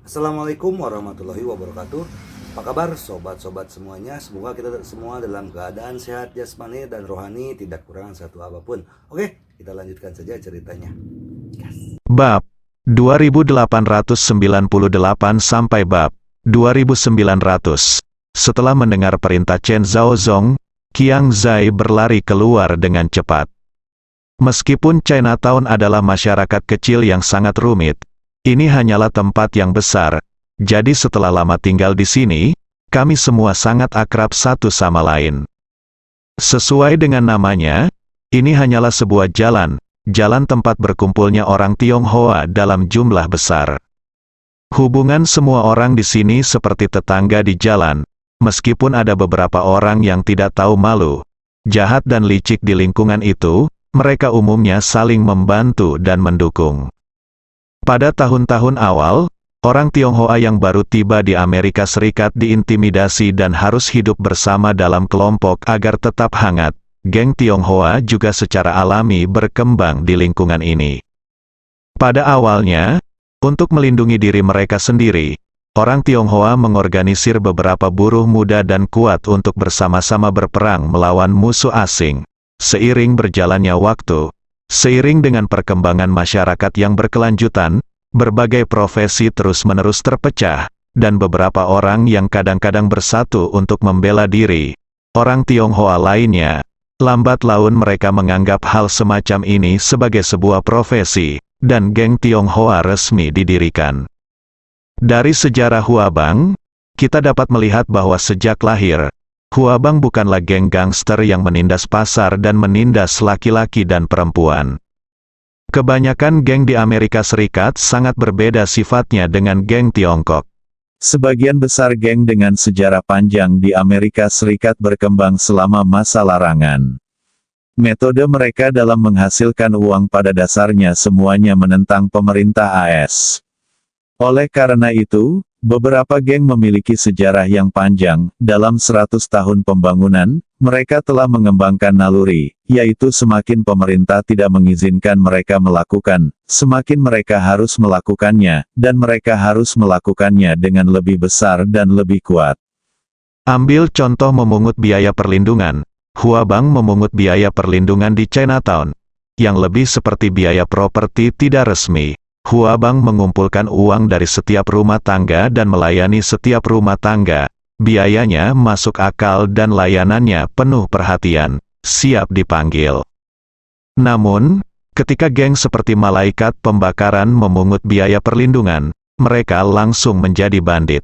Assalamualaikum warahmatullahi wabarakatuh. Apa kabar sobat-sobat semuanya? Semoga kita semua dalam keadaan sehat jasmani dan rohani, tidak kurang satu apapun. Oke, kita lanjutkan saja ceritanya. Bab 2898 sampai bab 2900. Setelah mendengar perintah Chen Zhaozong, Qiang Zai berlari keluar dengan cepat. Meskipun Chinatown adalah masyarakat kecil yang sangat rumit, ini hanyalah tempat yang besar. Jadi setelah lama tinggal di sini, kami semua sangat akrab satu sama lain. Sesuai dengan namanya, ini hanyalah sebuah jalan tempat berkumpulnya orang Tionghoa dalam jumlah besar. Hubungan semua orang di sini seperti tetangga di jalan, meskipun ada beberapa orang yang tidak tahu malu, jahat dan licik di lingkungan itu, mereka umumnya saling membantu dan mendukung. Pada tahun-tahun awal, orang Tionghoa yang baru tiba di Amerika Serikat diintimidasi dan harus hidup bersama dalam kelompok agar tetap hangat. Geng Tionghoa juga secara alami berkembang di lingkungan ini. Pada awalnya, untuk melindungi diri mereka sendiri, orang Tionghoa mengorganisir beberapa buruh muda dan kuat untuk bersama-sama berperang melawan musuh asing. Seiring berjalannya waktu, seiring dengan perkembangan masyarakat yang berkelanjutan, berbagai profesi terus-menerus terpecah, dan beberapa orang yang kadang-kadang bersatu untuk membela diri. Orang Tionghoa lainnya, lambat laun mereka menganggap hal semacam ini sebagai sebuah profesi, dan geng Tionghoa resmi didirikan. Dari sejarah Huabang, kita dapat melihat bahwa sejak lahir, Huabang bukanlah geng gangster yang menindas pasar dan menindas laki-laki dan perempuan. Kebanyakan geng di Amerika Serikat sangat berbeda sifatnya dengan geng Tiongkok. Sebagian besar geng dengan sejarah panjang di Amerika Serikat berkembang selama masa larangan. Metode mereka dalam menghasilkan uang pada dasarnya semuanya menentang pemerintah AS. Oleh karena itu, beberapa geng memiliki sejarah yang panjang. Dalam 100 tahun pembangunan, mereka telah mengembangkan naluri, yaitu semakin pemerintah tidak mengizinkan mereka melakukan, semakin mereka harus melakukannya, dan mereka harus melakukannya dengan lebih besar dan lebih kuat. Ambil contoh memungut biaya perlindungan. Huabang memungut biaya perlindungan di Chinatown, yang lebih seperti biaya properti tidak resmi. Huabang mengumpulkan uang dari setiap rumah tangga dan melayani setiap rumah tangga. Biayanya masuk akal dan layanannya penuh perhatian, siap dipanggil. Namun, ketika geng seperti malaikat pembakaran memungut biaya perlindungan, mereka langsung menjadi bandit.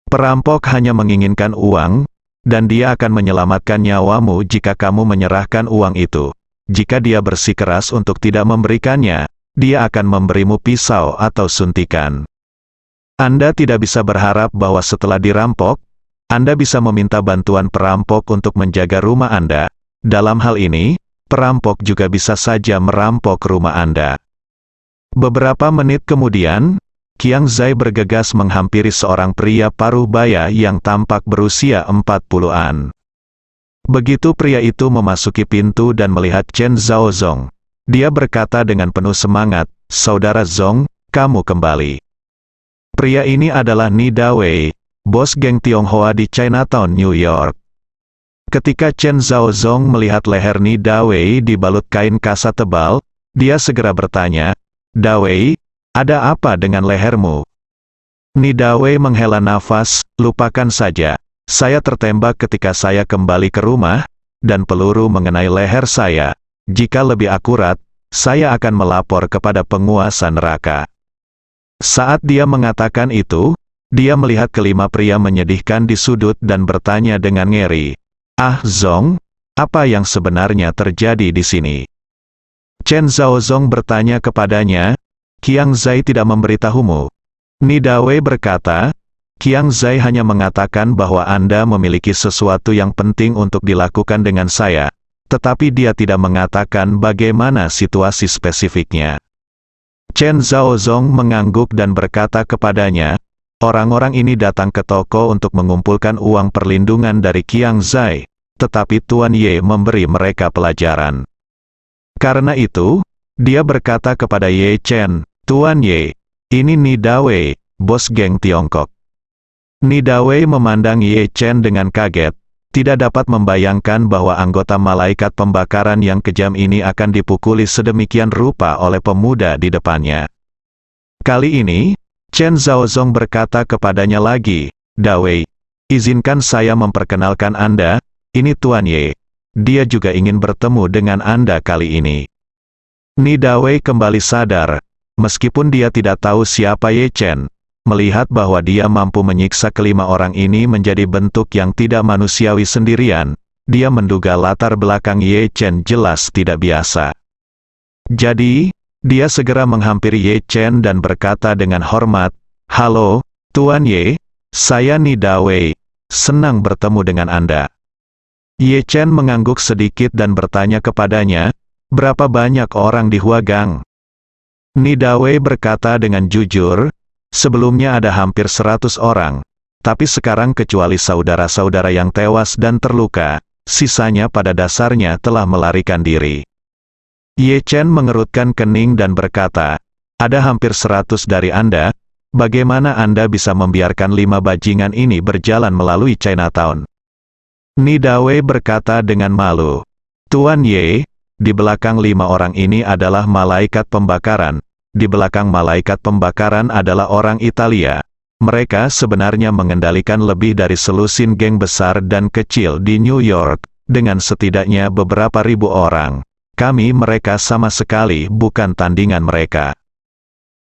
Perampok hanya menginginkan uang, dan dia akan menyelamatkan nyawamu jika kamu menyerahkan uang itu. Jika dia bersikeras untuk tidak memberikannya, dia akan memberimu pisau atau suntikan. Anda tidak bisa berharap bahwa setelah dirampok, Anda bisa meminta bantuan perampok untuk menjaga rumah Anda. Dalam hal ini, perampok juga bisa saja merampok rumah Anda. Beberapa menit kemudian, Qiang Zai bergegas menghampiri seorang pria paruh baya yang tampak berusia 40-an. Begitu pria itu memasuki pintu dan melihat Chen Zhaozong, dia berkata dengan penuh semangat, "Saudara Zong, kamu kembali." Pria ini adalah Ni Dawei, bos geng Tionghoa di Chinatown, New York. Ketika Chen Zhaozong melihat leher Ni Dawei dibalut kain kasa tebal, dia segera bertanya, "Dawei, ada apa dengan lehermu?" Ni Dawei menghela nafas, "Lupakan saja. Saya tertembak ketika saya kembali ke rumah, dan peluru mengenai leher saya. Jika lebih akurat, saya akan melapor kepada penguasa neraka." Saat dia mengatakan itu, dia melihat kelima pria menyedihkan di sudut dan bertanya dengan ngeri, "Ah Zong, apa yang sebenarnya terjadi di sini?" Chen Zhaozong bertanya kepadanya, "Qiang Zai tidak memberitahumu?" Ni Dawei berkata, "Qiang Zai hanya mengatakan bahwa Anda memiliki sesuatu yang penting untuk dilakukan dengan saya, tetapi dia tidak mengatakan bagaimana situasi spesifiknya." Chen Zhaozong mengangguk dan berkata kepadanya, "Orang-orang ini datang ke toko untuk mengumpulkan uang perlindungan dari Qiang Zai, tetapi Tuan Ye memberi mereka pelajaran. Karena itu, dia berkata kepada Ye Chen, 'Tuan Ye, ini Ni Dawei, bos geng Tiongkok. Nidawei memandang Ye Chen dengan kaget, tidak dapat membayangkan bahwa anggota malaikat pembakaran yang kejam ini akan dipukuli sedemikian rupa oleh pemuda di depannya. Kali ini, Chen Zhaozong berkata kepadanya lagi, "Dawei, izinkan saya memperkenalkan Anda, ini Tuan Ye. Dia juga ingin bertemu dengan Anda kali ini." Nidawei kembali sadar, meskipun dia tidak tahu siapa Ye Chen, melihat bahwa dia mampu menyiksa kelima orang ini menjadi bentuk yang tidak manusiawi sendirian, dia menduga latar belakang Ye Chen jelas tidak biasa. Jadi, dia segera menghampiri Ye Chen dan berkata dengan hormat, "Halo, Tuan Ye, saya Nidawei, senang bertemu dengan Anda." Ye Chen mengangguk sedikit dan bertanya kepadanya, "Berapa banyak orang di Huagang?" Nidawei berkata dengan jujur, "Sebelumnya ada hampir 100 orang, tapi sekarang kecuali saudara-saudara yang tewas dan terluka, sisanya pada dasarnya telah melarikan diri." Ye Chen mengerutkan kening dan berkata, "Ada hampir 100 dari Anda, bagaimana Anda bisa membiarkan 5 bajingan ini berjalan melalui Chinatown?" Nidawei berkata dengan malu, "Tuan Ye, di belakang 5 orang ini adalah malaikat pembakaran. Di belakang malaikat pembakaran adalah orang Italia. Mereka sebenarnya mengendalikan lebih dari selusin geng besar dan kecil di New York, dengan setidaknya beberapa ribu orang. Mereka sama sekali bukan tandingan mereka."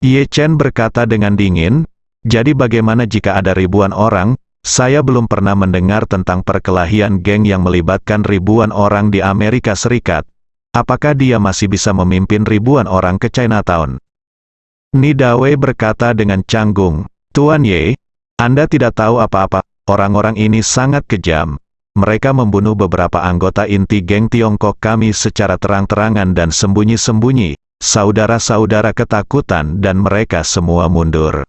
Ye Chen berkata dengan dingin, "Jadi bagaimana jika ada ribuan orang? Saya belum pernah mendengar tentang perkelahian geng yang melibatkan ribuan orang di Amerika Serikat. Apakah dia masih bisa memimpin ribuan orang ke Chinatown?" Nidawei berkata dengan canggung, "Tuan Ye, Anda tidak tahu apa-apa, orang-orang ini sangat kejam. Mereka membunuh beberapa anggota inti geng Tiongkok kami secara terang-terangan dan sembunyi-sembunyi. Saudara-saudara ketakutan dan mereka semua mundur."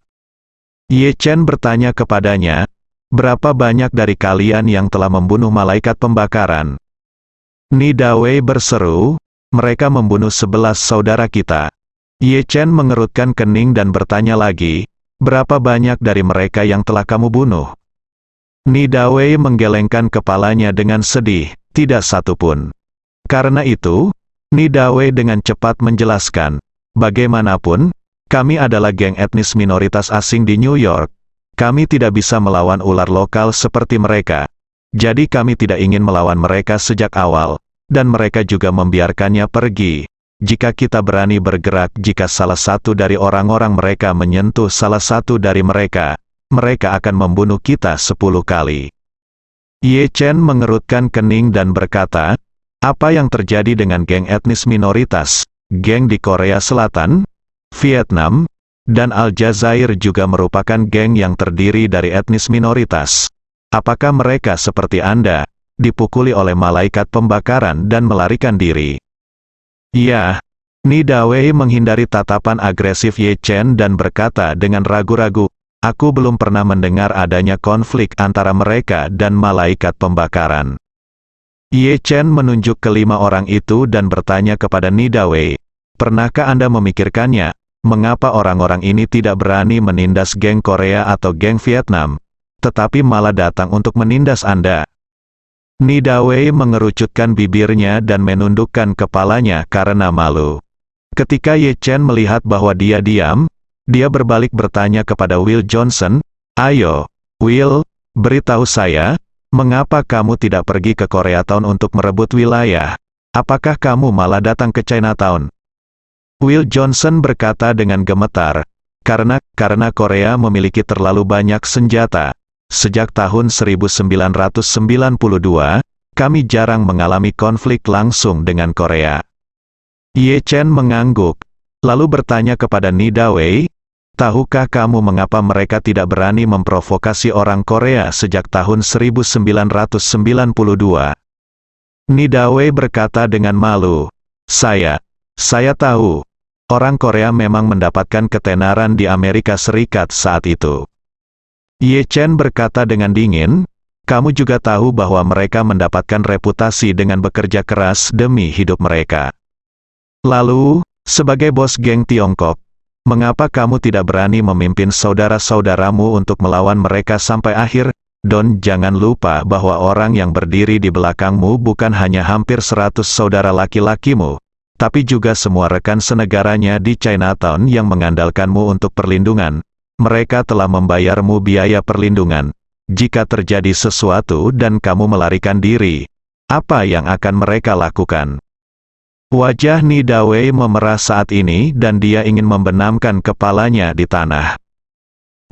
Ye Chen bertanya kepadanya, "Berapa banyak dari kalian yang telah membunuh malaikat pembakaran?" Nidawei berseru, "Mereka membunuh 11 saudara kita." Ye Chen mengerutkan kening dan bertanya lagi, "Berapa banyak dari mereka yang telah kamu bunuh?" Nidawei menggelengkan kepalanya dengan sedih, "Tidak satu pun." Karena itu, Nidawei dengan cepat menjelaskan, "Bagaimanapun, kami adalah geng etnis minoritas asing di New York. Kami tidak bisa melawan ular lokal seperti mereka. Jadi kami tidak ingin melawan mereka sejak awal, dan mereka juga membiarkannya pergi. Jika kita berani bergerak jika salah satu dari orang-orang mereka menyentuh salah satu dari mereka, mereka akan membunuh kita 10 kali." Ye Chen mengerutkan kening dan berkata, "Apa yang terjadi dengan geng etnis minoritas, geng di Korea Selatan, Vietnam, dan Aljazair juga merupakan geng yang terdiri dari etnis minoritas. Apakah mereka seperti Anda, dipukuli oleh malaikat pembakaran dan melarikan diri?" "Ya." Nidawei menghindari tatapan agresif Ye Chen dan berkata dengan ragu-ragu, "Aku belum pernah mendengar adanya konflik antara mereka dan malaikat pembakaran." Ye Chen menunjuk ke 5 orang itu dan bertanya kepada Nidawei, "Pernahkah Anda memikirkannya, mengapa orang-orang ini tidak berani menindas geng Korea atau geng Vietnam, tetapi malah datang untuk menindas Anda?" Nidawei mengerucutkan bibirnya dan menundukkan kepalanya karena malu. Ketika Ye Chen melihat bahwa dia diam, dia berbalik bertanya kepada Will Johnson, "Ayo, Will, beritahu saya, mengapa kamu tidak pergi ke Koreatown untuk merebut wilayah? Apakah kamu malah datang ke Chinatown?" Will Johnson berkata dengan gemetar, karena Korea memiliki terlalu banyak senjata. Sejak tahun 1992, kami jarang mengalami konflik langsung dengan Korea." Ye Chen mengangguk, lalu bertanya kepada Nidawei, "Tahukah kamu mengapa mereka tidak berani memprovokasi orang Korea sejak tahun 1992? Nidawei berkata dengan malu, Saya tahu. Orang Korea memang mendapatkan ketenaran di Amerika Serikat saat itu." Ye Chen berkata dengan dingin, "Kamu juga tahu bahwa mereka mendapatkan reputasi dengan bekerja keras demi hidup mereka. Lalu, sebagai bos geng Tiongkok, Mengapa kamu tidak berani memimpin saudara-saudaramu untuk melawan mereka sampai akhir? Don, jangan lupa bahwa orang yang berdiri di belakangmu bukan hanya hampir 100 saudara laki-lakimu, tapi juga semua rekan senegaranya di Chinatown yang mengandalkanmu untuk perlindungan. Mereka telah membayarmu biaya perlindungan. Jika terjadi sesuatu dan kamu melarikan diri, apa yang akan mereka lakukan? Wajah Nida Wei memerah saat ini dan dia ingin membenamkan kepalanya di tanah.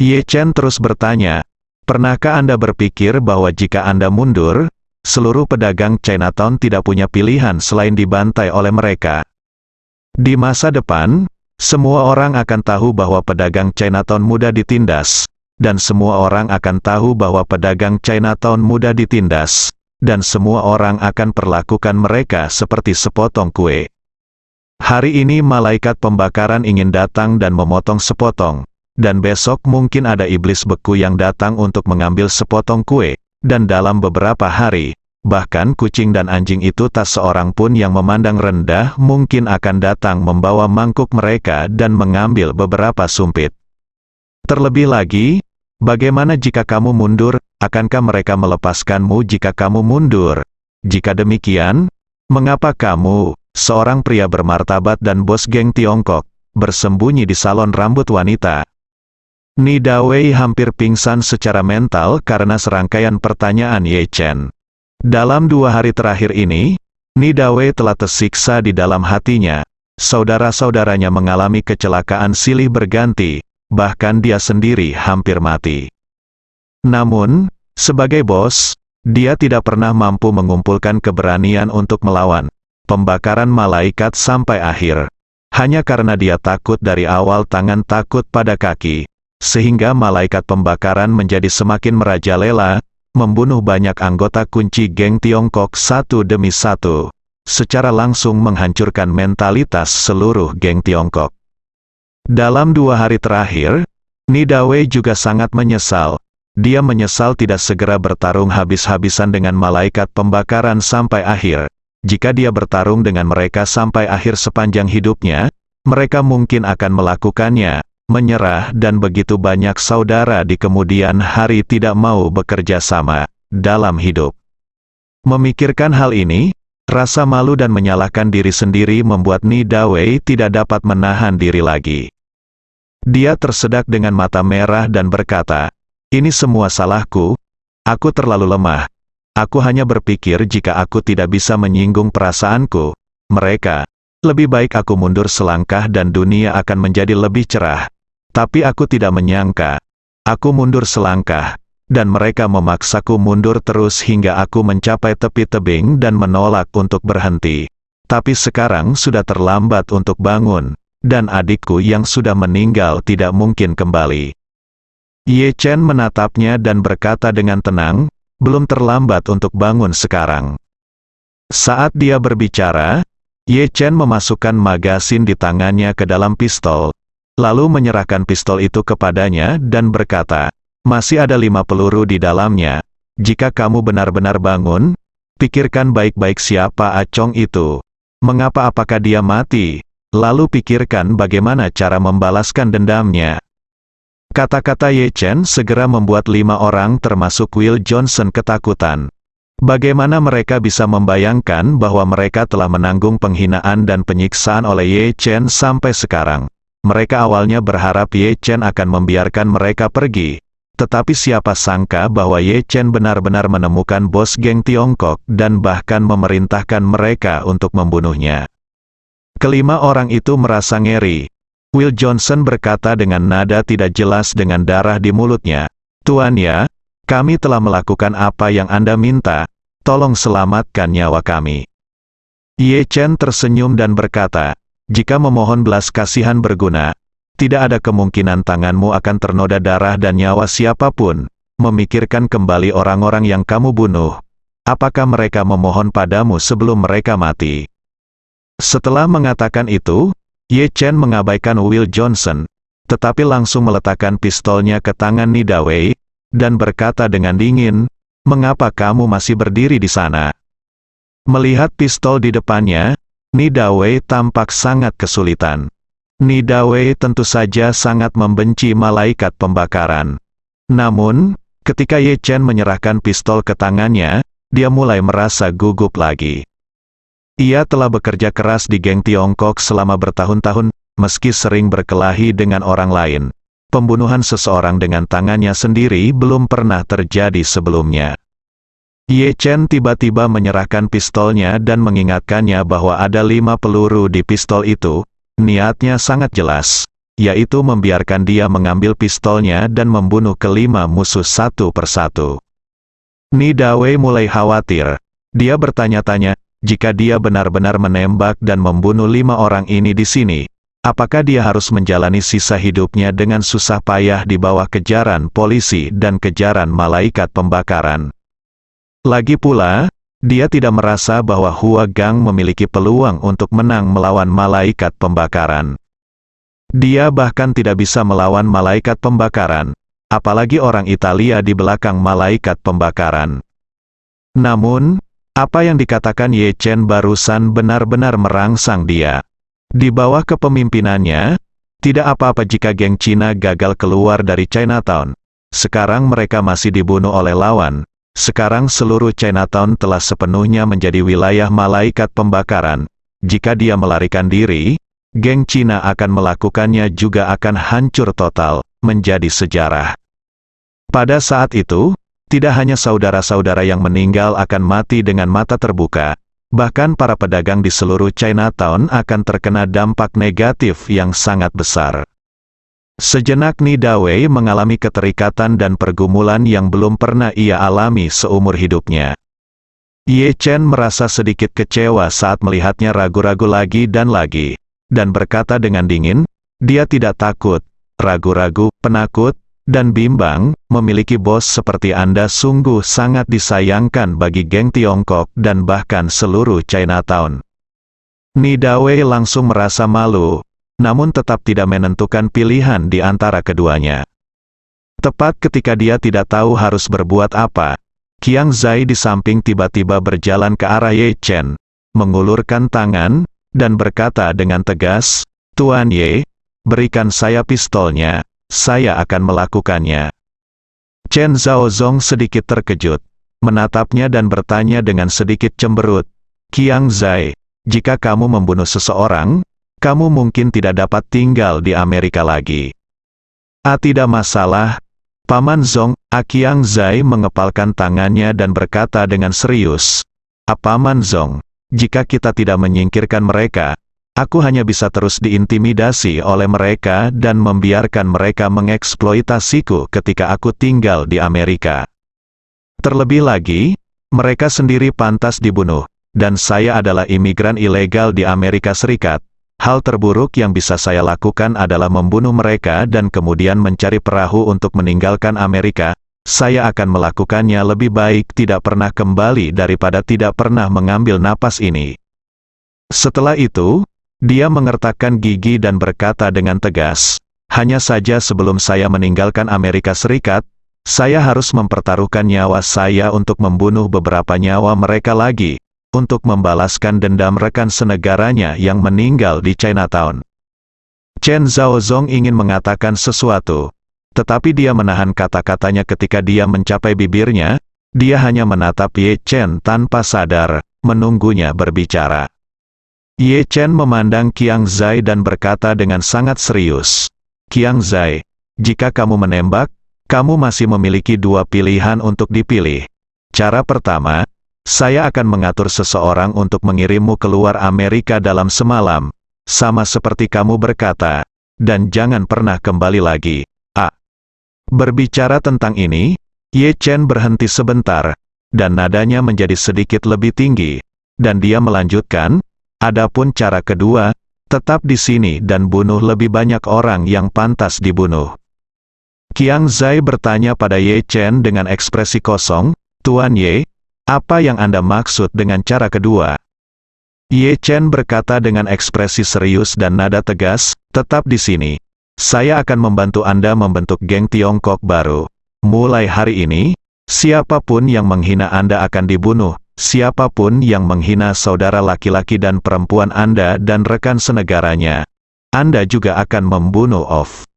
Ye Chen terus bertanya, pernahkah Anda berpikir bahwa jika Anda mundur, seluruh pedagang Chinatown tidak punya pilihan selain dibantai oleh mereka? Di masa depan, semua orang akan tahu bahwa pedagang Chinatown mudah ditindas, dan semua orang akan tahu bahwa pedagang Chinatown mudah ditindas, dan semua orang akan perlakukan mereka seperti sepotong kue. Hari ini malaikat pembakaran ingin datang dan memotong sepotong, dan besok mungkin ada iblis beku yang datang untuk mengambil sepotong kue, dan dalam beberapa hari, bahkan kucing dan anjing itu tak seorang pun yang memandang rendah mungkin akan datang membawa mangkuk mereka dan mengambil beberapa sumpit. Terlebih lagi, bagaimana jika kamu mundur? Akankah mereka melepaskanmu jika kamu mundur? Jika demikian, mengapa kamu, seorang pria bermartabat dan bos geng Tiongkok, bersembunyi di salon rambut wanita? Nida Wei hampir pingsan secara mental karena serangkaian pertanyaan Ye Chen. Dalam 2 hari terakhir ini, Nida Wei telah tersiksa di dalam hatinya. Saudara-saudaranya mengalami kecelakaan silih berganti, bahkan dia sendiri hampir mati. Namun, sebagai bos, dia tidak pernah mampu mengumpulkan keberanian untuk melawan pembakaran malaikat sampai akhir. Hanya karena dia takut dari awal tangan takut pada kaki, sehingga malaikat pembakaran menjadi semakin merajalela, membunuh banyak anggota kunci geng Tiongkok satu demi satu, secara langsung menghancurkan mentalitas seluruh geng Tiongkok. Dalam 2 hari terakhir, Nida Wei juga sangat menyesal. Dia menyesal tidak segera bertarung habis-habisan dengan malaikat pembakaran sampai akhir. Jika dia bertarung dengan mereka sampai akhir sepanjang hidupnya, mereka mungkin akan melakukannya, menyerah, dan begitu banyak saudara di kemudian hari tidak mau bekerja sama dalam hidup. Memikirkan hal ini, rasa malu dan menyalahkan diri sendiri membuat Nida Wei tidak dapat menahan diri lagi. Dia tersedak dengan mata merah dan berkata, "Ini semua salahku, aku terlalu lemah. Aku hanya berpikir jika aku tidak bisa menyinggung perasaanku, mereka, lebih baik aku mundur selangkah dan dunia akan menjadi lebih cerah. Tapi aku tidak menyangka, aku mundur selangkah, dan mereka memaksaku mundur terus hingga aku mencapai tepi tebing dan menolak untuk berhenti. Tapi sekarang sudah terlambat untuk bangun, dan adikku yang sudah meninggal tidak mungkin kembali." Ye Chen menatapnya dan berkata dengan tenang, belum terlambat untuk bangun sekarang. Saat dia berbicara, Ye Chen memasukkan magasin di tangannya ke dalam pistol, lalu menyerahkan pistol itu kepadanya dan berkata, "Masih ada 5 peluru di dalamnya. Jika kamu benar-benar bangun, pikirkan baik-baik siapa Acong itu. Mengapa apakah dia mati? Lalu pikirkan bagaimana cara membalaskan dendamnya." Kata-kata Ye Chen segera membuat 5 orang termasuk Will Johnson ketakutan. Bagaimana mereka bisa membayangkan bahwa mereka telah menanggung penghinaan dan penyiksaan oleh Ye Chen sampai sekarang? Mereka awalnya berharap Ye Chen akan membiarkan mereka pergi. Tetapi siapa sangka bahwa Ye Chen benar-benar menemukan bos geng Tiongkok dan bahkan memerintahkan mereka untuk membunuhnya. Kelima orang itu merasa ngeri. Will Johnson berkata dengan nada tidak jelas dengan darah di mulutnya, "Tuan ya, kami telah melakukan apa yang Anda minta, tolong selamatkan nyawa kami." Ye Chen tersenyum dan berkata, "Jika memohon belas kasihan berguna, tidak ada kemungkinan tanganmu akan ternoda darah dan nyawa siapapun. Memikirkan kembali orang-orang yang kamu bunuh. Apakah mereka memohon padamu sebelum mereka mati?" Setelah mengatakan itu, Ye Chen mengabaikan Will Johnson, tetapi langsung meletakkan pistolnya ke tangan Nida Wei, dan berkata dengan dingin, "Mengapa kamu masih berdiri di sana?" Melihat pistol di depannya, Nida Wei tampak sangat kesulitan. Ni Dawei tentu saja sangat membenci malaikat pembakaran. Namun, ketika Ye Chen menyerahkan pistol ke tangannya, dia mulai merasa gugup lagi. Ia telah bekerja keras di geng Tiongkok selama bertahun-tahun, meski sering berkelahi dengan orang lain. Pembunuhan seseorang dengan tangannya sendiri belum pernah terjadi sebelumnya. Ye Chen tiba-tiba menyerahkan pistolnya dan mengingatkannya bahwa ada 5 peluru di pistol itu. Niatnya sangat jelas, yaitu membiarkan dia mengambil pistolnya dan membunuh kelima musuh satu persatu. Ni Dawei mulai khawatir. Dia bertanya-tanya, jika dia benar-benar menembak dan membunuh 5 orang ini di sini, apakah dia harus menjalani sisa hidupnya dengan susah payah di bawah kejaran polisi dan kejaran malaikat pembakaran? Lagi pula, dia tidak merasa bahwa Hua Gang memiliki peluang untuk menang melawan malaikat pembakaran. Dia bahkan tidak bisa melawan malaikat pembakaran, apalagi orang Italia di belakang malaikat pembakaran. Namun, apa yang dikatakan Ye Chen barusan benar-benar merangsang dia. Di bawah kepemimpinannya, tidak apa-apa jika geng Cina gagal keluar dari Chinatown. Sekarang mereka masih dibunuh oleh lawan. Sekarang seluruh Chinatown telah sepenuhnya menjadi wilayah malaikat pembakaran. Jika dia melarikan diri, geng Cina akan melakukannya juga akan hancur total, menjadi sejarah. Pada saat itu, tidak hanya saudara-saudara yang meninggal akan mati dengan mata terbuka, bahkan para pedagang di seluruh Chinatown akan terkena dampak negatif yang sangat besar. Sejenak Ni Dawei mengalami keterikatan dan pergumulan yang belum pernah ia alami seumur hidupnya. Ye Chen merasa sedikit kecewa saat melihatnya ragu-ragu lagi, dan berkata dengan dingin, dia tidak takut, ragu-ragu, penakut, dan bimbang. Memiliki bos seperti Anda sungguh sangat disayangkan bagi geng Tiongkok dan bahkan seluruh Chinatown. Ni Dawei langsung merasa malu, namun tetap tidak menentukan pilihan di antara keduanya. Tepat ketika dia tidak tahu harus berbuat apa, Qiang Zai di samping tiba-tiba berjalan ke arah Ye Chen, mengulurkan tangan, dan berkata dengan tegas, "Tuan Ye, berikan saya pistolnya, saya akan melakukannya." Chen Zhaozong sedikit terkejut, menatapnya dan bertanya dengan sedikit cemberut, "Qiang Zai, jika kamu membunuh seseorang, kamu mungkin tidak dapat tinggal di Amerika lagi." Tidak masalah, Paman Zong." Qiang Zai mengepalkan tangannya dan berkata dengan serius, Paman Zong, jika kita tidak menyingkirkan mereka, aku hanya bisa terus diintimidasi oleh mereka dan membiarkan mereka mengeksploitasiku ketika aku tinggal di Amerika. Terlebih lagi, mereka sendiri pantas dibunuh, dan saya adalah imigran ilegal di Amerika Serikat. Hal terburuk yang bisa saya lakukan adalah membunuh mereka dan kemudian mencari perahu untuk meninggalkan Amerika. Saya akan melakukannya lebih baik tidak pernah kembali daripada tidak pernah mengambil napas ini. Setelah itu, dia mengertakkan gigi dan berkata dengan tegas, hanya saja sebelum saya meninggalkan Amerika Serikat, saya harus mempertaruhkan nyawa saya untuk membunuh beberapa nyawa mereka lagi, untuk membalaskan dendam rekan senegaranya yang meninggal di Chinatown. Chen Zhaozong ingin mengatakan sesuatu, tetapi dia menahan kata-katanya ketika dia mencapai bibirnya. Dia hanya menatap Ye Chen tanpa sadar, menunggunya berbicara. Ye Chen memandang Qiang Zai dan berkata dengan sangat serius, "Qiang Zai, jika kamu menembak, kamu masih memiliki 2 pilihan untuk dipilih. Cara pertama, saya akan mengatur seseorang untuk mengirimmu keluar Amerika dalam semalam, sama seperti kamu berkata, dan jangan pernah kembali lagi." Berbicara tentang ini, Ye Chen berhenti sebentar, dan nadanya menjadi sedikit lebih tinggi, dan dia melanjutkan, "Adapun cara kedua, tetap di sini dan bunuh lebih banyak orang yang pantas dibunuh." Qiang Zai bertanya pada Ye Chen dengan ekspresi kosong, "Tuan Ye, apa yang Anda maksud dengan cara kedua?" Ye Chen berkata dengan ekspresi serius dan nada tegas, "Tetap di sini. Saya akan membantu Anda membentuk geng Tiongkok baru. Mulai hari ini, siapapun yang menghina Anda akan dibunuh, siapapun yang menghina saudara laki-laki dan perempuan Anda dan rekan senegaranya, Anda juga akan membunuh Off.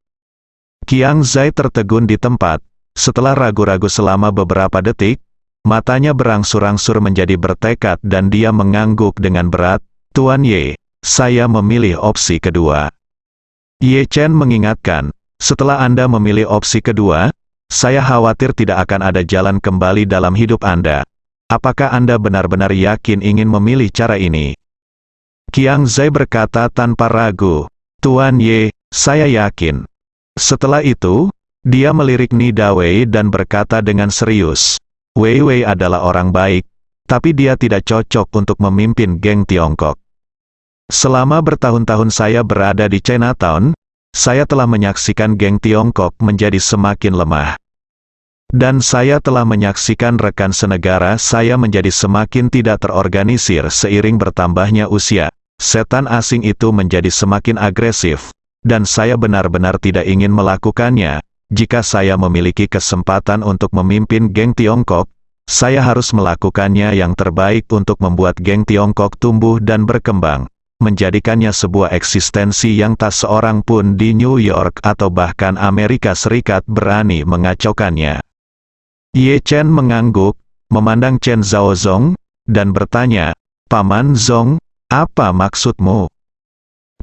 Qiang Zai tertegun di tempat. Setelah ragu-ragu selama beberapa detik, matanya berangsur-angsur menjadi bertekad dan dia mengangguk dengan berat. Tuan Ye, saya memilih opsi kedua. Ye Chen mengingatkan, setelah Anda memilih opsi kedua, saya khawatir tidak akan ada jalan kembali dalam hidup Anda. Apakah Anda benar-benar yakin ingin memilih cara ini? Qiang Zai berkata tanpa ragu, Tuan Ye, saya yakin. Setelah itu, dia melirik Ni Dawei dan berkata dengan serius, Wei Wei adalah orang baik, tapi dia tidak cocok untuk memimpin geng Tiongkok. Selama bertahun-tahun saya berada di Chinatown, saya telah menyaksikan geng Tiongkok menjadi semakin lemah. Dan saya telah menyaksikan rekan senegara saya menjadi semakin tidak terorganisir seiring bertambahnya usia. Setan asing itu menjadi semakin agresif, dan saya benar-benar tidak ingin melakukannya. Jika saya memiliki kesempatan untuk memimpin geng Tiongkok, saya harus melakukannya yang terbaik untuk membuat geng Tiongkok tumbuh dan berkembang, menjadikannya sebuah eksistensi yang tak seorang pun di New York atau bahkan Amerika Serikat berani mengacaukannya. Ye Chen mengangguk, memandang Chen Zhaozong, dan bertanya, Paman Zong, apa maksudmu?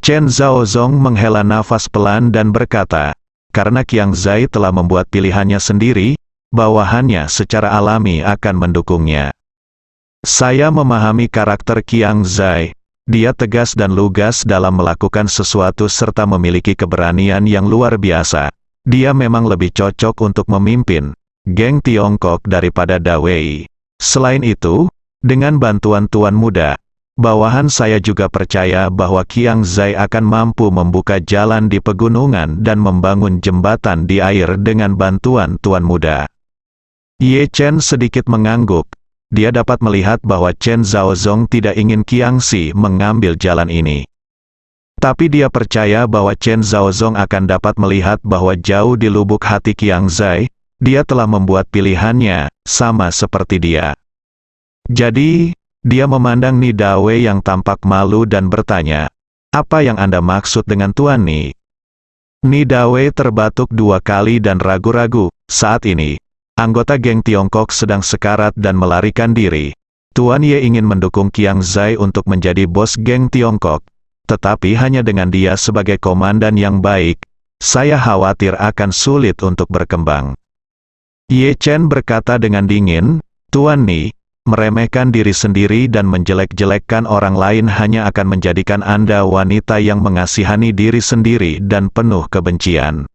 Chen Zhaozong menghela nafas pelan dan berkata, karena Qiang Zai telah membuat pilihannya sendiri, bawahannya secara alami akan mendukungnya. Saya memahami karakter Qiang Zai. Dia tegas dan lugas dalam melakukan sesuatu serta memiliki keberanian yang luar biasa. Dia memang lebih cocok untuk memimpin geng Tiongkok daripada Dawei. Selain itu, dengan bantuan Tuan Muda, bawahan saya juga percaya bahwa Qiang Zai akan mampu membuka jalan di pegunungan dan membangun jembatan di air dengan bantuan Tuan Muda. Ye Chen sedikit mengangguk. Dia dapat melihat bahwa Chen Zhaozong tidak ingin Qiang Xi mengambil jalan ini. Tapi dia percaya bahwa Chen Zhaozong akan dapat melihat bahwa jauh di lubuk hati Qiang Zai, dia telah membuat pilihannya, sama seperti dia. Jadi, dia memandang Ni Dawei yang tampak malu dan bertanya, apa yang Anda maksud dengan Tuan Ni? Ni Dawei terbatuk 2 kali dan ragu-ragu. Saat ini, anggota geng Tiongkok sedang sekarat dan melarikan diri. Tuan Ye ingin mendukung Qiang Zai untuk menjadi bos geng Tiongkok. Tetapi hanya dengan dia sebagai komandan yang baik, saya khawatir akan sulit untuk berkembang. Ye Chen berkata dengan dingin, Tuan Ni, meremehkan diri sendiri dan menjelek-jelekkan orang lain hanya akan menjadikan Anda wanita yang mengasihani diri sendiri dan penuh kebencian.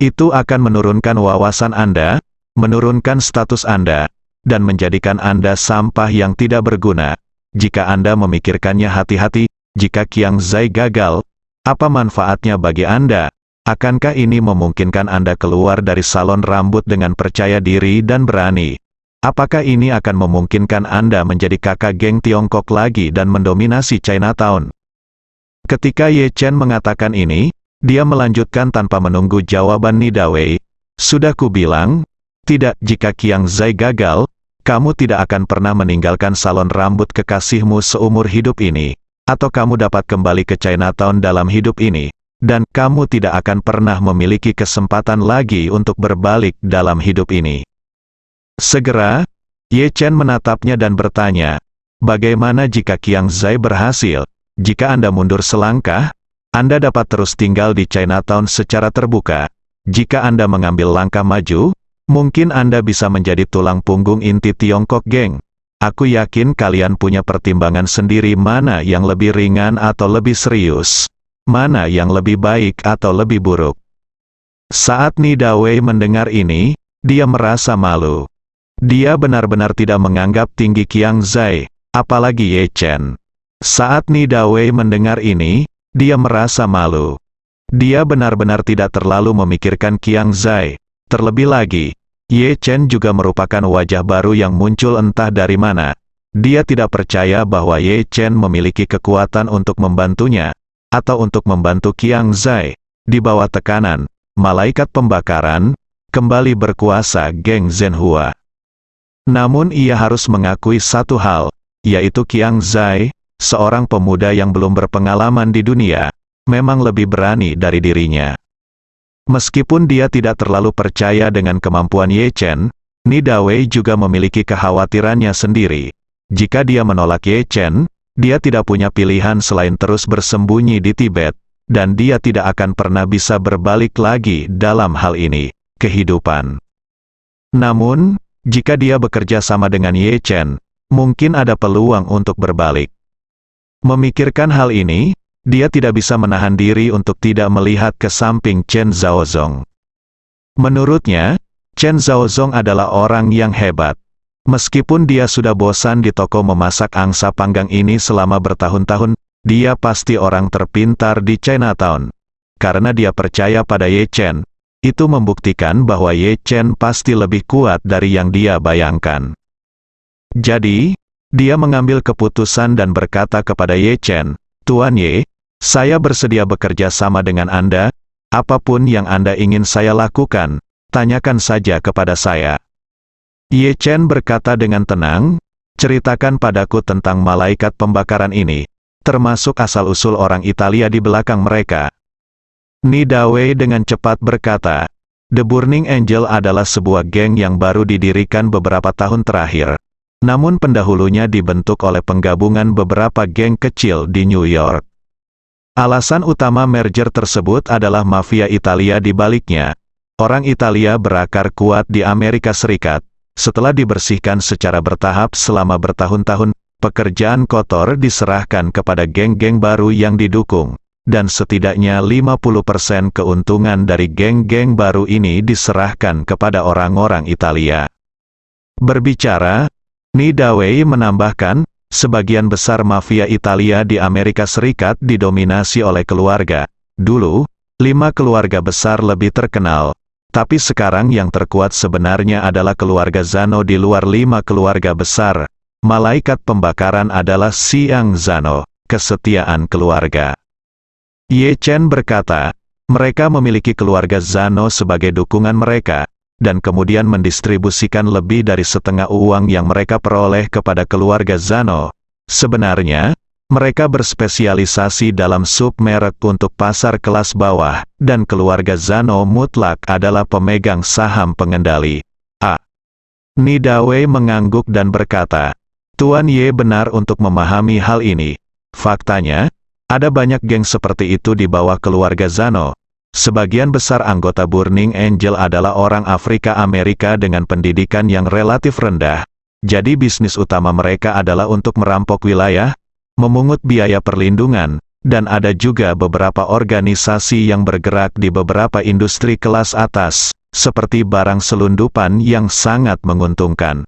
Itu akan menurunkan wawasan Anda, menurunkan status Anda, dan menjadikan Anda sampah yang tidak berguna. Jika Anda memikirkannya hati-hati, jika Qiang Zai gagal, apa manfaatnya bagi Anda? Akankah ini memungkinkan Anda keluar dari salon rambut dengan percaya diri dan berani? Apakah ini akan memungkinkan Anda menjadi kakak geng Tiongkok lagi dan mendominasi Chinatown? Ketika Ye Chen mengatakan ini, dia melanjutkan tanpa menunggu jawaban Ni Dawei. Sudah kubilang, tidak, jika Qiang Zai gagal, kamu tidak akan pernah meninggalkan salon rambut kekasihmu seumur hidup ini, atau kamu dapat kembali ke Chinatown dalam hidup ini, dan kamu tidak akan pernah memiliki kesempatan lagi untuk berbalik dalam hidup ini. Segera, Ye Chen menatapnya dan bertanya, bagaimana jika Qiang Zai berhasil? Jika Anda mundur selangkah, Anda dapat terus tinggal di Chinatown secara terbuka. Jika Anda mengambil langkah maju, mungkin Anda bisa menjadi tulang punggung inti Tiongkok geng. Aku yakin kalian punya pertimbangan sendiri mana yang lebih ringan atau lebih serius. Mana yang lebih baik atau lebih buruk. Saat Ni Dawei mendengar ini, dia merasa malu. Dia benar-benar tidak menganggap tinggi Qiang Zai, apalagi Ye Chen. Saat Ni Dawei mendengar ini, dia merasa malu. Dia benar-benar tidak terlalu memikirkan Qiang Zai. Terlebih lagi, Ye Chen juga merupakan wajah baru yang muncul entah dari mana. Dia tidak percaya bahwa Ye Chen memiliki kekuatan untuk membantunya, atau untuk membantu Qiang Zai. Di bawah tekanan, malaikat pembakaran, kembali berkuasa geng Zhenhua. Namun ia harus mengakui satu hal, yaitu Qiang Zai, seorang pemuda yang belum berpengalaman di dunia, memang lebih berani dari dirinya. Meskipun dia tidak terlalu percaya dengan kemampuan Ye Chen, Ni Dawei juga memiliki kekhawatirannya sendiri. Jika dia menolak Ye Chen, dia tidak punya pilihan selain terus bersembunyi di Tibet, dan dia tidak akan pernah bisa berbalik lagi dalam hal ini, kehidupan. Namun, jika dia bekerja sama dengan Ye Chen, mungkin ada peluang untuk berbalik. Memikirkan hal ini, dia tidak bisa menahan diri untuk tidak melihat ke samping Chen Zhaozong. Menurutnya, Chen Zhaozong adalah orang yang hebat. Meskipun dia sudah bosan di toko memasak angsa panggang ini selama bertahun-tahun, dia pasti orang terpintar di Chinatown. Karena dia percaya pada Ye Chen, itu membuktikan bahwa Ye Chen pasti lebih kuat dari yang dia bayangkan. Jadi, dia mengambil keputusan dan berkata kepada Ye Chen, "Tuan Ye, saya bersedia bekerja sama dengan Anda, apapun yang Anda ingin saya lakukan, tanyakan saja kepada saya." Ye Chen berkata dengan tenang, "Ceritakan padaku tentang malaikat pembakaran ini, termasuk asal-usul orang Italia di belakang mereka." Ni Dawei dengan cepat berkata, "The Burning Angel adalah sebuah geng yang baru didirikan beberapa tahun terakhir. Namun pendahulunya dibentuk oleh penggabungan beberapa geng kecil di New York. Alasan utama merger tersebut adalah mafia Italia di baliknya. Orang Italia berakar kuat di Amerika Serikat. Setelah dibersihkan secara bertahap selama bertahun-tahun, pekerjaan kotor diserahkan kepada geng-geng baru yang didukung. Dan setidaknya 50% keuntungan dari geng-geng baru ini diserahkan kepada orang-orang Italia." Berbicara, Ni Dawei menambahkan, sebagian besar mafia Italia di Amerika Serikat didominasi oleh keluarga. Dulu, 5 keluarga besar lebih terkenal, tapi sekarang yang terkuat sebenarnya adalah keluarga Zhano di luar 5 keluarga besar. Malaikat pembakaran adalah Xiang Zhano, kesetiaan keluarga. Ye Chen berkata, mereka memiliki keluarga Zhano sebagai dukungan mereka, dan kemudian mendistribusikan lebih dari setengah uang yang mereka peroleh kepada keluarga Zhano. Sebenarnya, mereka berspesialisasi dalam submerek untuk pasar kelas bawah, dan keluarga Zhano mutlak adalah pemegang saham pengendali. Ni Dawei mengangguk dan berkata, "Tuan Ye benar untuk memahami hal ini. Faktanya, ada banyak geng seperti itu di bawah keluarga Zhano. Sebagian besar anggota Burning Angel adalah orang Afrika Amerika dengan pendidikan yang relatif rendah. Jadi bisnis utama mereka adalah untuk merampok wilayah, memungut biaya perlindungan, dan ada juga beberapa organisasi yang bergerak di beberapa industri kelas atas, seperti barang selundupan yang sangat menguntungkan."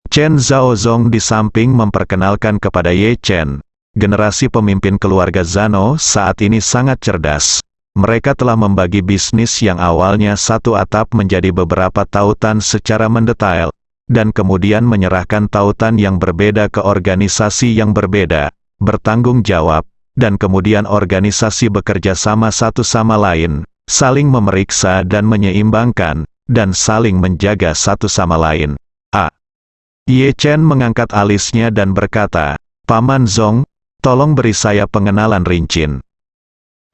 Chen Zhaozong di samping memperkenalkan kepada Ye Chen, generasi pemimpin keluarga Zhano saat ini sangat cerdas. Mereka telah membagi bisnis yang awalnya satu atap menjadi beberapa tautan secara mendetail, dan kemudian menyerahkan tautan yang berbeda ke organisasi yang berbeda, bertanggung jawab, dan kemudian organisasi bekerja sama satu sama lain, saling memeriksa dan menyeimbangkan, dan saling menjaga satu sama lain. Ye Chen mengangkat alisnya dan berkata, "Paman Zong, tolong beri saya pengenalan rinci."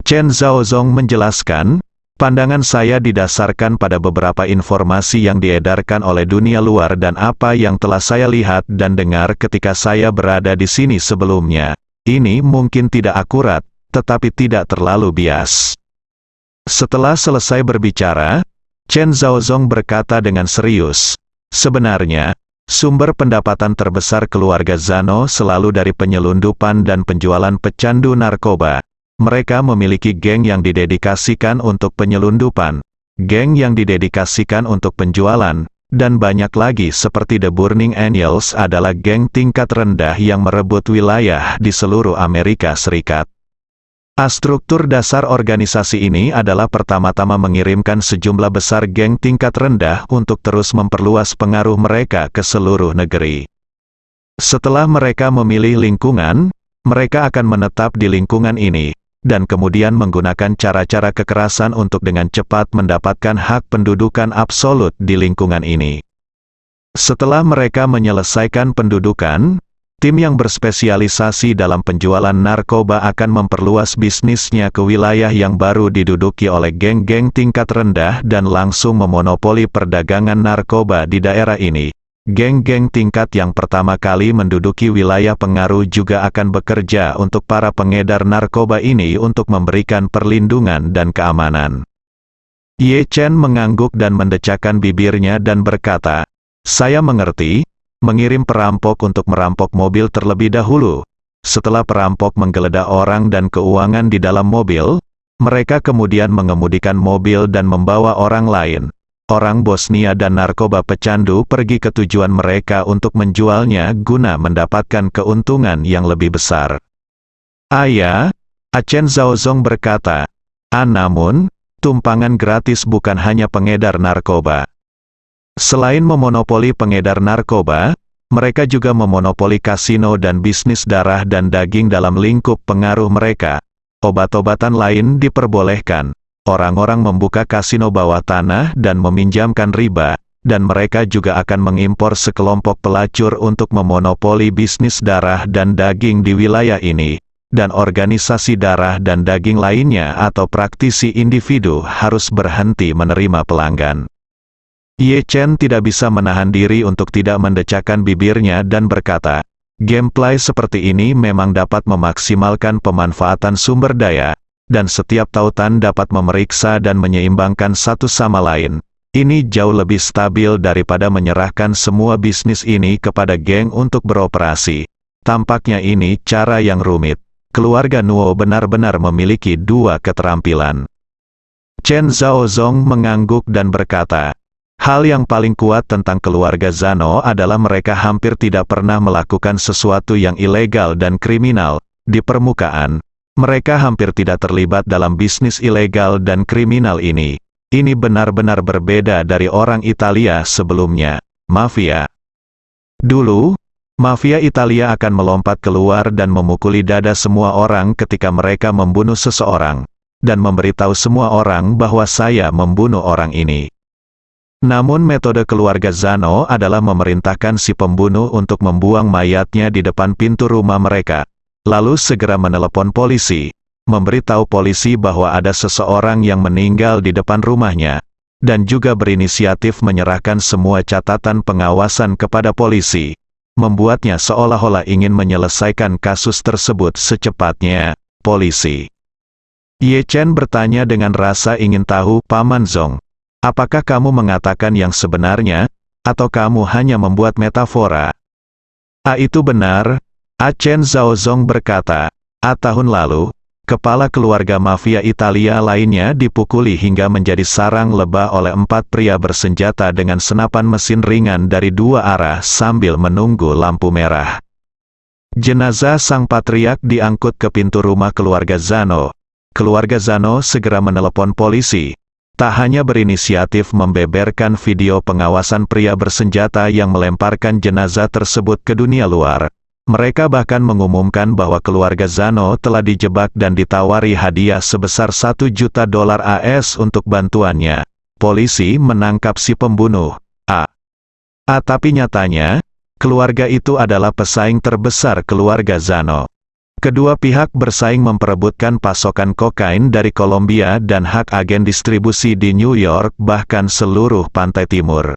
Chen Zhaozong menjelaskan, "Pandangan saya didasarkan pada beberapa informasi yang diedarkan oleh dunia luar dan apa yang telah saya lihat dan dengar ketika saya berada di sini sebelumnya. Ini mungkin tidak akurat, tetapi tidak terlalu bias." Setelah selesai berbicara, Chen Zhaozong berkata dengan serius, "Sebenarnya, sumber pendapatan terbesar keluarga Zhano selalu dari penyelundupan dan penjualan pecandu narkoba. Mereka memiliki geng yang didedikasikan untuk penyelundupan, geng yang didedikasikan untuk penjualan, dan banyak lagi seperti The Burning Angels adalah geng tingkat rendah yang merebut wilayah di seluruh Amerika Serikat. Struktur dasar organisasi ini adalah pertama-tama mengirimkan sejumlah besar geng tingkat rendah untuk terus memperluas pengaruh mereka ke seluruh negeri. Setelah mereka memilih lingkungan, mereka akan menetap di lingkungan ini, dan kemudian menggunakan cara-cara kekerasan untuk dengan cepat mendapatkan hak pendudukan absolut di lingkungan ini. Setelah mereka menyelesaikan pendudukan, tim yang berspesialisasi dalam penjualan narkoba akan memperluas bisnisnya ke wilayah yang baru diduduki oleh geng-geng tingkat rendah dan langsung memonopoli perdagangan narkoba di daerah ini. Geng-geng tingkat yang pertama kali menduduki wilayah pengaruh juga akan bekerja untuk para pengedar narkoba ini untuk memberikan perlindungan dan keamanan. Ye Chen mengangguk dan mendecakkan bibirnya dan berkata, "Saya mengerti, mengirim perampok untuk merampok mobil terlebih dahulu. Setelah perampok menggeledah orang dan keuangan di dalam mobil, mereka kemudian mengemudikan mobil dan membawa orang lain. Orang Bosnia dan narkoba pecandu pergi ke tujuan mereka untuk menjualnya guna mendapatkan keuntungan yang lebih besar." "Ayah," Chen Zaozong berkata, namun, tumpangan gratis bukan hanya pengedar narkoba. Selain memonopoli pengedar narkoba, mereka juga memonopoli kasino dan bisnis darah dan daging dalam lingkup pengaruh mereka. Obat-obatan lain diperbolehkan. Orang-orang membuka kasino bawah tanah dan meminjamkan riba, dan mereka juga akan mengimpor sekelompok pelacur untuk memonopoli bisnis darah dan daging di wilayah ini, dan organisasi darah dan daging lainnya atau praktisi individu harus berhenti menerima pelanggan. Ye Chen tidak bisa menahan diri untuk tidak mendecakkan bibirnya dan berkata, "Gameplay seperti ini memang dapat memaksimalkan pemanfaatan sumber daya, dan setiap tautan dapat memeriksa dan menyeimbangkan satu sama lain. Ini jauh lebih stabil daripada menyerahkan semua bisnis ini kepada geng untuk beroperasi. Tampaknya ini cara yang rumit. Keluarga Nuo benar-benar memiliki dua keterampilan." Chen Zaozong mengangguk dan berkata, "Hal yang paling kuat tentang keluarga Zhao adalah mereka hampir tidak pernah melakukan sesuatu yang ilegal dan kriminal. Di permukaan, mereka hampir tidak terlibat dalam bisnis ilegal dan kriminal ini. Ini benar-benar berbeda dari orang Italia sebelumnya, mafia. Dulu, mafia Italia akan melompat keluar dan memukuli dada semua orang ketika mereka membunuh seseorang, dan memberitahu semua orang bahwa saya membunuh orang ini. Namun metode keluarga Zhao adalah memerintahkan si pembunuh untuk membuang mayatnya di depan pintu rumah mereka, lalu segera menelepon polisi, memberitahu polisi bahwa ada seseorang yang meninggal di depan rumahnya, dan juga berinisiatif menyerahkan semua catatan pengawasan kepada polisi, membuatnya seolah-olah ingin menyelesaikan kasus tersebut secepatnya. Polisi. Ye Chen bertanya dengan rasa ingin tahu, "Paman Zong, apakah kamu mengatakan yang sebenarnya, atau kamu hanya membuat metafora?" Itu benar," Chen Zaozong berkata. Tahun lalu, kepala keluarga mafia Italia lainnya dipukuli hingga menjadi sarang lebah oleh 4 pria bersenjata dengan senapan mesin ringan dari 2 arah sambil menunggu lampu merah. Jenazah sang patriark diangkut ke pintu rumah keluarga Zhao. Keluarga Zhao segera menelepon polisi. Tak hanya berinisiatif membeberkan video pengawasan pria bersenjata yang melemparkan jenazah tersebut ke dunia luar, mereka bahkan mengumumkan bahwa keluarga Zhao telah dijebak dan ditawari hadiah sebesar $1 juta AS untuk bantuannya. Polisi menangkap si pembunuh. Tapi nyatanya, keluarga itu adalah pesaing terbesar keluarga Zhao. Kedua pihak bersaing memperebutkan pasokan kokain dari Kolombia dan hak agen distribusi di New York bahkan seluruh pantai timur.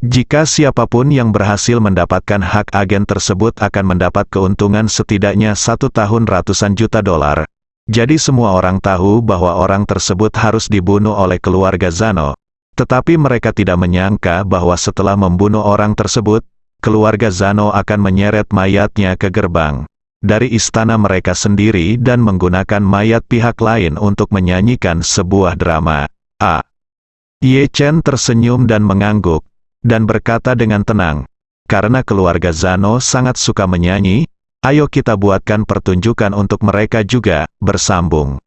Jika siapapun yang berhasil mendapatkan hak agen tersebut akan mendapat keuntungan setidaknya 1 tahun ratusan juta dolar. Jadi semua orang tahu bahwa orang tersebut harus dibunuh oleh keluarga Zhao. Tetapi mereka tidak menyangka bahwa setelah membunuh orang tersebut, keluarga Zhao akan menyeret mayatnya ke gerbang dari istana mereka sendiri dan menggunakan mayat pihak lain untuk menyanyikan sebuah drama. Ye Chen tersenyum dan mengangguk, dan berkata dengan tenang, "Karena keluarga Zhao sangat suka menyanyi, ayo kita buatkan pertunjukan untuk mereka juga." Bersambung.